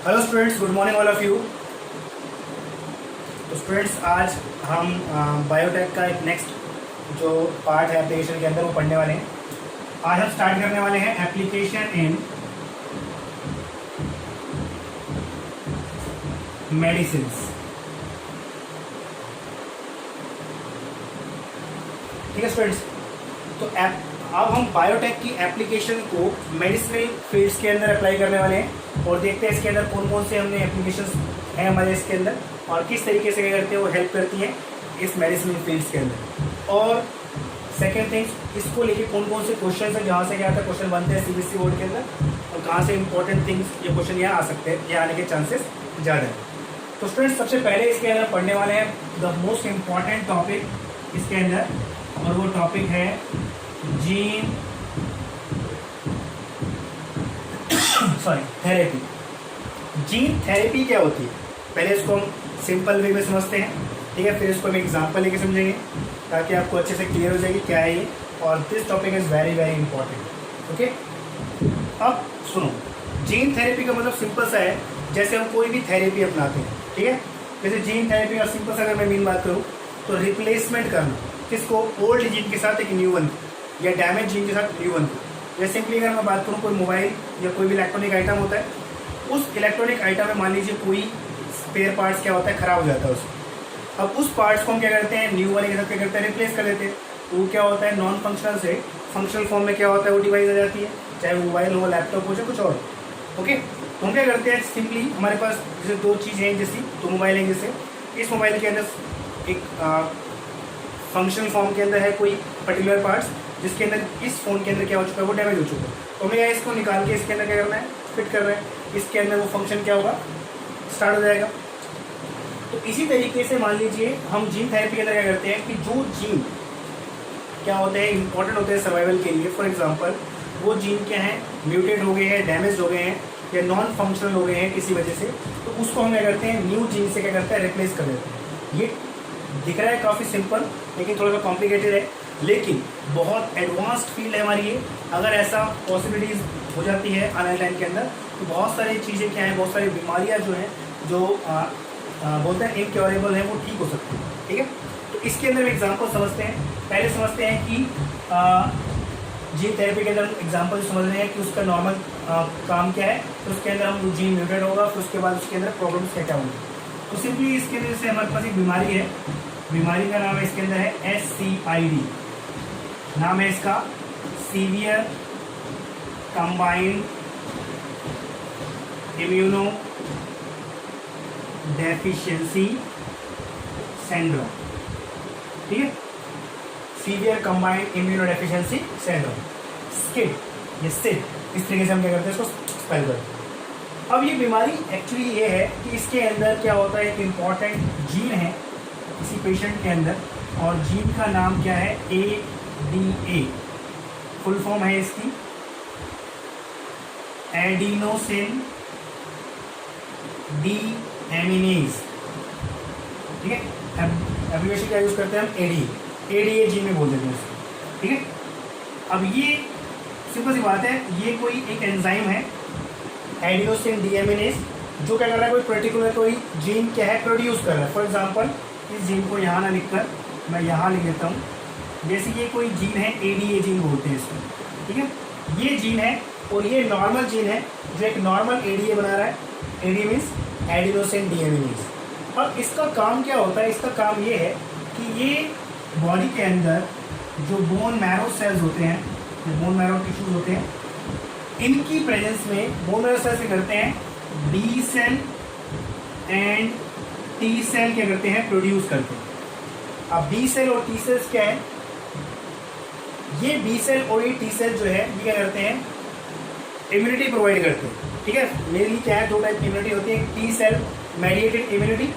Hello students, good morning all of you. तो students, आज हम बायोटेक का एक नेक्स्ट जो पार्ट है एप्लीकेशन के अंदर वो पढ़ने वाले हैं। आज हम स्टार्ट करने वाले हैं एप्लीकेशन इन मेडिसिन्स। ठीक है स्टूडेंट्स, तो अब हम बायोटेक की एप्लीकेशन को मेडिसिनल फील्ड्स के अंदर अप्लाई करने वाले हैं और देखते हैं इसके अंदर कौन कौन से हमने एप्लीकेशंस हैं हमारे इसके अंदर और किस तरीके से क्या करते हैं वो हेल्प करती हैं इस मेडिसिनल फील्ड्स के अंदर। और सेकेंड थिंग्स, इसको लेके कौन कौन से क्वेश्चन है, जहाँ से क्या आता है क्वेश्चन बनते हैं सीबीएसई बोर्ड के अंदर और कहाँ से इंपॉर्टेंट थिंग्स ये क्वेश्चन यहाँ आ सकते हैं, ये आने के चांसेस ज़्यादा हैं। तो स्टूडेंट्स, सबसे पहले इसके अंदर पढ़ने वाले हैं द मोस्ट इम्पॉर्टेंट टॉपिक इसके अंदर, और वो टॉपिक है जीन थेरेपी। जीन थेरेपी क्या होती है, पहले इसको हम सिंपल वे में समझते हैं, ठीक है। फिर इसको हम एग्जांपल लेके समझेंगे ताकि आपको अच्छे से क्लियर हो जाएगी क्या है ये। और this topic is very very important. Okay, अब सुनो, जीन थेरेपी का मतलब सिंपल सा है, जैसे हम कोई भी थेरेपी अपनाते हैं, ठीक है। जैसे जीन थेरेपी का सिंपल सा अगर मैं मेन बात करूँ तो रिप्लेसमेंट करना, किसको, ओल्ड जीन के साथ एक न्यू वन या डैमेज जीन के साथ न्यू वन। जैसे सिंपली अगर मैं बात करूँ, कोई मोबाइल या कोई भी इलेक्ट्रॉनिक आइटम होता है, उस इलेक्ट्रॉनिक आइटम में मान लीजिए कोई स्पेयर पार्ट्स क्या होता है, ख़राब हो जाता है उसको। अब उस पार्ट्स को हम क्या करते हैं, न्यू वाले के साथ क्या करते हैं, रिप्लेस कर देते हैं। तो वो क्या होता है, नॉन फंक्शनल से फंक्शनल फॉर्म में क्या होता है वो डिवाइस आ जाती है, चाहे वो मोबाइल हो, लैपटॉप हो, चाहे कुछ और। ओके, तो हम क्या करते हैं, सिंपली हमारे पास जैसे दो चीज़ें हैं, जैसी दो मोबाइल हैं, जैसे इस मोबाइल के अंदर एक फंक्शनल फॉर्म के अंदर है कोई पर्टिकुलर पार्ट्स, जिसके अंदर इस फ़ोन के अंदर क्या हो चुका है, वो डैमेज हो चुका है। तो हमें इसको निकाल के इसके अंदर क्या करना है, फिट कर रहे हैं, इसके अंदर वो फंक्शन क्या होगा, स्टार्ट हो जाएगा। तो इसी तरीके से मान लीजिए हम जीन थेरेपी के अंदर क्या करते हैं कि जो जीन क्या होते हैं, इंपॉर्टेंट होते हैं सर्वाइवल के लिए, फॉर एग्जांपल वो जीन क्या है, म्यूटेट हो गए हैं, डैमेज हो गए हैं या नॉन फंक्शनल हो गए हैं किसी वजह से, तो उसको हम क्या करते हैं, न्यू जीन से क्या करते हैं, रिप्लेस कर देते हैं। ये दिख रहा है काफ़ी सिंपल, लेकिन थोड़ा सा कॉम्प्लिकेटेड है, लेकिन बहुत एडवांस्ड फील्ड है हमारी ये। अगर ऐसा पॉसिबिलिटीज़ हो जाती है आने टाइम के अंदर, तो बहुत सारी चीज़ें क्या हैं, बहुत सारी बीमारियां जो हैं, जो बोलते हैं इनक्योरेबल हैं, वो ठीक हो सकती हैं, ठीक है। तो इसके अंदर एग्जांपल समझते हैं। पहले समझते हैं कि जीन थेरेपी के अंदर एग्जांपल समझ रहे हैं कि उसका नॉर्मल काम क्या है, तो उसके अंदर हम जीन म्यूटेट होगा, फिर उसके बाद उसके अंदर प्रॉब्लम्स क्या क्या होंगी। तो सिंपली इसके अंदर से हमारे पास एक बीमारी है, बीमारी का नाम है इसके अंदर है SCID, नाम है इसका severe combined immuno deficiency syndrome, ठीक है। Severe combined immuno deficiency syndrome, SCID, ये SID, इस तरीके से हम क्या करते हैं, इसको स्पेल करते हैं। अब ये बीमारी एक्चुअली ये है कि इसके अंदर क्या होता है, एक इम्पॉर्टेंट जीन है किसी पेशेंट के अंदर, और जीन का नाम क्या है, ADA, फुल फॉर्म है इसकी एडिनोसिन डीएमिनेज, ठीक है। एब्रिविएशन क्या यूज़ करते हैं हम, ADA जीन में बोल देते हैं इसको, ठीक है। अब ये सिंपल सी बात है, ये कोई एक एंजाइम है एडिनोसिन डीएमिनेज, जो क्या कर रहा है, कोई पर्टिकुलर कोई जीन क्या है, प्रोड्यूस कर रहा है। फॉर एग्जांपल इस जीन को यहाँ ना लिखकर मैं यहाँ लिख देता हूँ, जैसे ये कोई जीन है, ADA जीन बोलते हैं इसको, ठीक है। ये जीन है और ये नॉर्मल जीन है जो एक नॉर्मल ADA बना रहा है। ADA means adenosine deaminase. अब इसका काम क्या होता है, इसका काम ये है कि ये बॉडी के अंदर जो बोन मैरो सेल्स होते हैं, जो बोन मैरो टिश्यूज होते हैं, इनकी प्रेजेंस में बोन मैरो सेल्स क्या करते हैं, B cell and T cell क्या करते हैं, प्रोड्यूस करते हैं। अब B सेल और T सेल्स क्या है, ये B सेल और ये T सेल जो है ये क्या करते हैं, इम्यूनिटी प्रोवाइड करते हैं, ठीक है। मेनली क्या है, दो टाइप की इम्यूनिटी होती है, T सेल मेडिएटेड इम्यूनिटी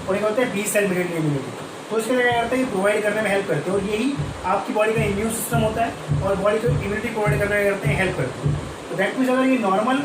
और एक होता है B सेल मेडिएटेड इम्यूनिटी। तो इसके क्या करते हैं, प्रोवाइड करने में हेल्प करते हैं, और यही आपकी बॉडी का इम्यून सिस्टम होता है और बॉडी को इम्यूनिटी प्रोवाइड करने में करते हैं, हेल्प करते हैं। तो दैट मीन्स अगर ये नॉर्मल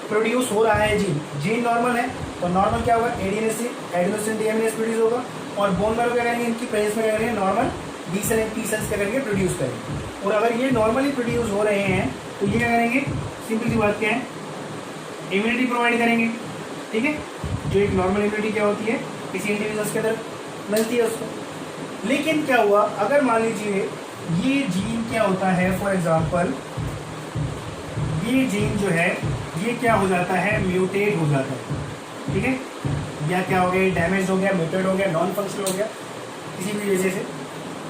प्रोड्यूस हो रहा है जीन नॉर्मल है, तो नॉर्मल क्या होगा, एडिनोसिन डीएमिनेज प्रोड्यूस होगा, और बोन मैरो क्या करेंगे, इनकी प्रेजेंस में क्या करेंगे, normal B cell and T cells क्या करेंगे, प्रोड्यूस करेंगे। और अगर ये नॉर्मली प्रोड्यूस हो रहे हैं तो ये क्या करेंगे, सिंपल सी बात क्या है, इम्यूनिटी प्रोवाइड करेंगे, ठीक है, जो एक नॉर्मल इम्यूनिटी क्या होती है किसी इंडिविजुअल्स के अंदर मिलती है उसको। लेकिन क्या हुआ, अगर मान लीजिए ये जीन क्या होता है, फॉर एग्जांपल ये जीन जो है ये क्या हो जाता है, म्यूटेट हो जाता है, ठीक है, या क्या हो गया, डैमेज हो गया, म्यूटेट हो गया, नॉन फंक्शनल हो गया किसी भी वजह से।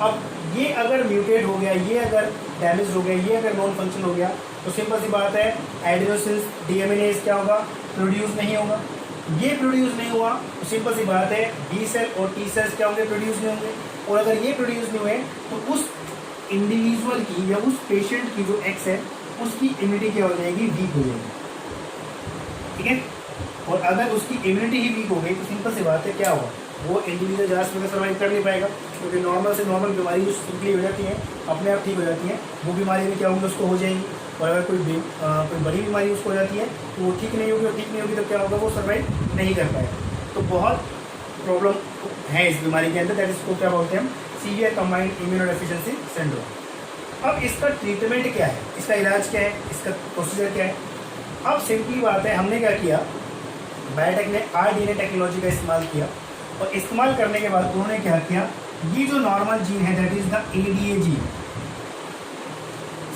अब ये अगर म्यूटेट हो गया, ये अगर डैमेज हो गया, ये अगर नॉन फंक्शनल हो गया, तो सिंपल सी बात है एडेनोसिन डीएमइनेज क्या होगा, प्रोड्यूस नहीं होगा। ये प्रोड्यूस नहीं हुआ तो सिंपल सी बात है बी सेल और टी सेल्स क्या होंगे, प्रोड्यूस नहीं होंगे। और अगर ये प्रोड्यूस नहीं हुए तो उस इंडिविजुअल की या उस पेशेंट की जो एक्स है उसकी इम्यूनिटी क्या हो जाएगी, वीक हो जाएगी, ठीक है। और अगर उसकी इम्यूनिटी ही वीक हो गई तो सिंपल सी बात है क्या होगा, वो इंडिविजुअल ज़्यादा समय सर्वाइव कर नहीं पाएगा, क्योंकि नॉर्मल से नॉर्मल बीमारी जो सिंपली हो जाती है अपने आप ठीक हो जाती है, वो बीमारी भी क्या होगी उसको हो जाएगी। और अगर कोई बड़ी बीमारी उसको हो जाती है तो वो ठीक नहीं होगी, और ठीक नहीं होगी तो क्या होगा, वो सर्वाइव नहीं कर पाएगा। तो बहुत प्रॉब्लम है इस बीमारी के अंदर, दैट इसको क्या बोलते हैं हम, सीवियर कंबाइंड इम्यूनोडेफिशिएंसी सिंड्रोम। अब इसका ट्रीटमेंट क्या है, इसका इलाज क्या है, इसका प्रोसीजर क्या है। अब सिंपली बात है, हमने क्या किया, बायोटेक ने आरडीएनए टेक्नोलॉजी का इस्तेमाल किया, और इस्तेमाल करने के बाद उन्होंने क्या किया, ये जो नॉर्मल जीन है that is the ADA gene,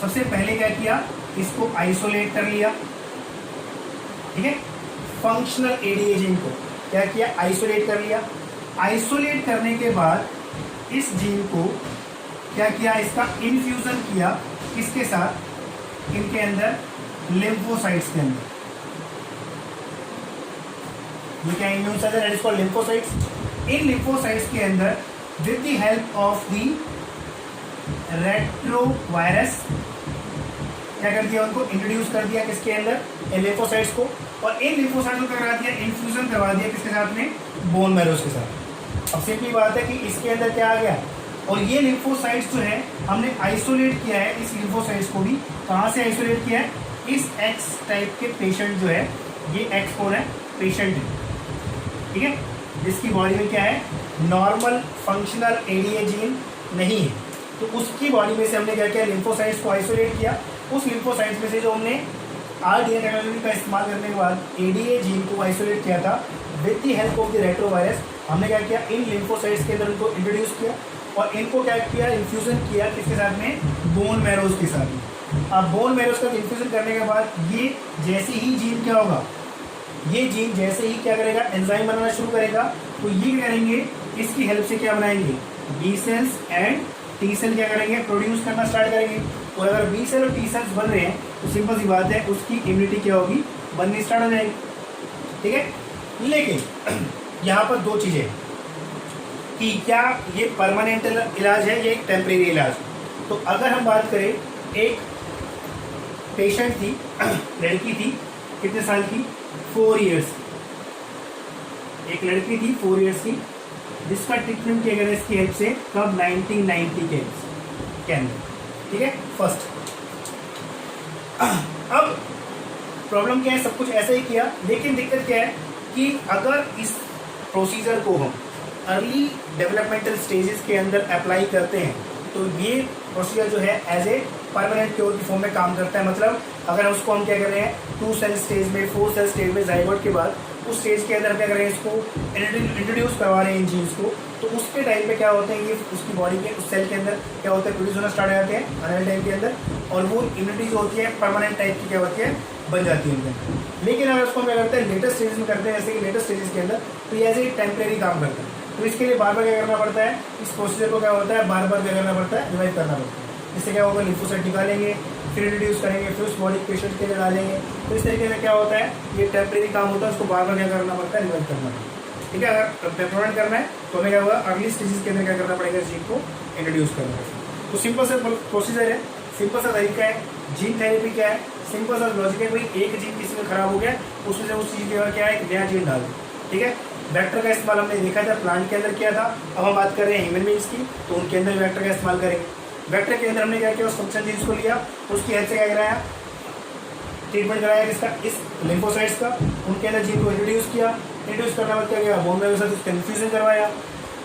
सबसे पहले क्या किया, इसको आइसोलेट कर लिया, ठीक है। फंक्शनल एडीए जीन को क्या किया, आइसोलेट कर लिया। आइसोलेट करने के बाद इस जीन को क्या किया, इसका इन्फ्यूजन किया किसके साथ, इनके अंदर लिम्फोसाइट्स के अंदर। ये क्या इम्यून सेल है, इसको लिम्फोसाइट्स। इन लिम्फोसाइट्स के अंदर with the help of the retrovirus क्या कर दिया, उनको इंट्रोड्यूस कर दिया किसके अंदर, लिम्फोसाइट्स को। और इन लिम्फोसाइट्स को क्या करा दिया, इन्फ्यूजन करवा दिया किसके साथ में, बोन मैरोस के साथ। अब सिंपली बात है कि इसके अंदर क्या आ गया, और ये लिम्फोसाइट्स जो है हमने आइसोलेट किया है, इस लिम्फोसाइट्स को भी कहाँ से आइसोलेट किया है, इस एक्स टाइप के पेशेंट जो है, ये एक्स कौन है, पेशेंट है, ठीक है, जिसकी बॉडी में क्या है, नॉर्मल फंक्शनल एडीए जीन नहीं है। तो उसकी बॉडी में से हमने क्या किया, लिम्फोसाइट्स को आइसोलेट किया। उस लिम्फोसाइट्स में से जो हमने आरडीएनए टेक्नोलॉजी का इस्तेमाल करने के बाद एडीए जीन को आइसोलेट किया था with the help of the retrovirus, हमने क्या किया, इन लिम्फोसाइट्स के अंदर उनको इंट्रोड्यूस किया, और इनको क्या किया, इन्फ्यूजन किया किसके साथ में, बोन मैरोज के साथ में। अब बोन मैरोज का इन्फ्यूजन करने के बाद ये जैसे ही जीन क्या होगा, ये जीन जैसे ही क्या करेगा, एंजाइम बनाना शुरू करेगा, तो ये क्या करेंगे, इसकी हेल्प से क्या बनाएंगे, B cells and T cell क्या करेंगे, प्रोड्यूस करना स्टार्ट करेंगे। और अगर बी सेल और टी सेल्स बन रहे हैं तो सिंपल सी बात है उसकी इम्यूनिटी क्या होगी, बननी स्टार्ट हो जाएगी, ठीक है। लेकिन यहाँ पर दो चीज़ें कि क्या ये परमानेंट इलाज है या एक टेम्परेरी इलाज। तो अगर हम बात करें, एक पेशेंट थी, लड़की थी, कितने साल की, 4 इयर्स, एक लड़की थी 4 इयर्स की, जिसका ट्रीटमेंट किया गया इसकी हेल्प से कब, 1990 के अंदर, ठीक है, फर्स्ट। अब प्रॉब्लम क्या है, सब कुछ ऐसा ही किया, लेकिन दिक्कत क्या है कि अगर इस प्रोसीजर को हम अर्ली डेवलपमेंटल स्टेजेस के अंदर अप्लाई करते हैं तो ये प्रोसीजर जो है एज ए परमानेंट क्योर की फॉर्म में काम करता है। मतलब अगर उसको हम क्या कर रहे हैं, 2 सेल स्टेज में, 4 सेल स्टेज में, जाइगोट के बाद उस स्टेज के अंदर क्या कर रहे हैं, इसको इंट्रोड्यूस करवा रहे हैं इन जीन्स को, तो उसके टाइम पे क्या होता है, ये उसकी बॉडी के उस सेल के अंदर क्या होता है, प्रोड्यूस होना स्टार्ट हो जाते हैं आने वाले टाइम के अंदर, और वो इम्यूनिटी जो होती है परमानेंट टाइप की क्या होती है, बन जाती है उनके। लेकिन अगर उसको हम क्या करते हैं, लेटेस्ट स्टेजेस में करते हैं, जैसे कि लेटेस्ट स्टेजेस के अंदर, तो ये एज ए टेम्परेरी काम करता है। तो इसके लिए बार बार क्या करना पड़ता है, इस प्रोसीजर को क्या होता है, बार बार क्या करना पड़ता है, रिवाइव करना पड़ता है। इससे क्या होगा, लिम्फोसाइट निकालेंगे, फिर इंट्रोड्यूस करेंगे, फिर उस बॉडी पेशेंट के लिए डालेंगे। तो इस तरीके से क्या होता है, ये टेम्परेरी काम होता है, उसको बार बार क्या करना पड़ता है, रिवाइव करना पड़ता है, ठीक है। अगर पेपर्मेंट करना है तो हमें क्या होगा, अर्ली स्टेजेस के अंदर क्या करना पड़ेगा, जीन को इंट्रोड्यूस करना है। तो सिंपल सा प्रोसीजर है, सिंपल सा तरीका है। जीन थेरेपी क्या है, सिंपल सा लॉजिक है, भाई एक जीन किसी में खराब हो गया, उसमें से उस चीज़ के क्या है, एक नया जीन डाल दो, ठीक है। वेक्टर का इस्तेमाल हमने देखा था, प्लांट के अंदर किया था, अब हम बात कर रहे हैं ह्यूमन बींग्स की, तो उनके अंदर वेक्टर का इस्तेमाल करेंगे। वेक्टर के अंदर हमने क्या किया, उस फंक्शन जीन्स को लिया, उसकी हेल्प से क्या कराया, ट्रीटमेंट कराया किसका, इस लिम्फोसाइट्स का, उनके अंदर जीन को इंट्रोड्यूस किया। इंट्रोड्यूस करने बाद क्या किया, बोन मैरो के साथ उसका इन्फ्यूजन करवाया।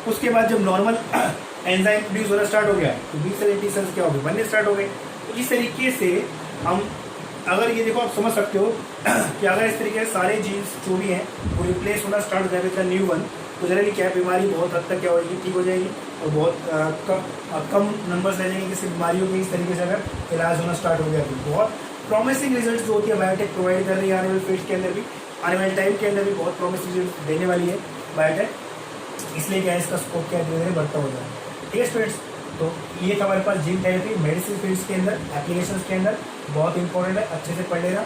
उसके बाद जब नॉर्मल एंजाइम प्रोड्यूस होना स्टार्ट हो गया तो बी सेल टी सेल्स क्या हो गए, बनने स्टार्ट हो गए। तो इस तरीके से हम अगर ये देखो आप समझ सकते हो कि अगर इस तरीके से सारे जीन्स जो भी हैं वो रिप्लेस होना स्टार्ट हो जाएगा न्यू वन, तो जनरली क्या बीमारी बहुत हद तक क्या होगी, ठीक हो जाएगी और बहुत कम नंबर्स रह जाएंगे किसी बीमारियों के इस तरीके से अगर इलाज होना स्टार्ट हो गया। तो बहुत प्रॉमिसिंग रिजल्ट जो होती है बायोटेक प्रोवाइड कर रही है आने वाले फील्ड के अंदर भी, आने वाले टाइम के अंदर भी बहुत प्रॉमिसिंग रिजल्ट देने वाली है बायोटेक, इसलिए क्या है इसका स्कोप क्या धीरे धीरे बढ़ता हो जाए। ठीक है स्टूडेंट्स, तो ये था हमारे पास जीन थेरेपी मेडिसिन फील्ड्स के अंदर एप्लीकेशंस के अंदर बहुत इंपॉर्टेंट है, अच्छे से पढ़ लेना।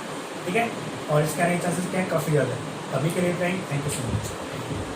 ठीक है, और इसके आने के चांसेस क्या है, काफ़ी ज़्यादा है। अभी के लिए थैंक यू सो मच।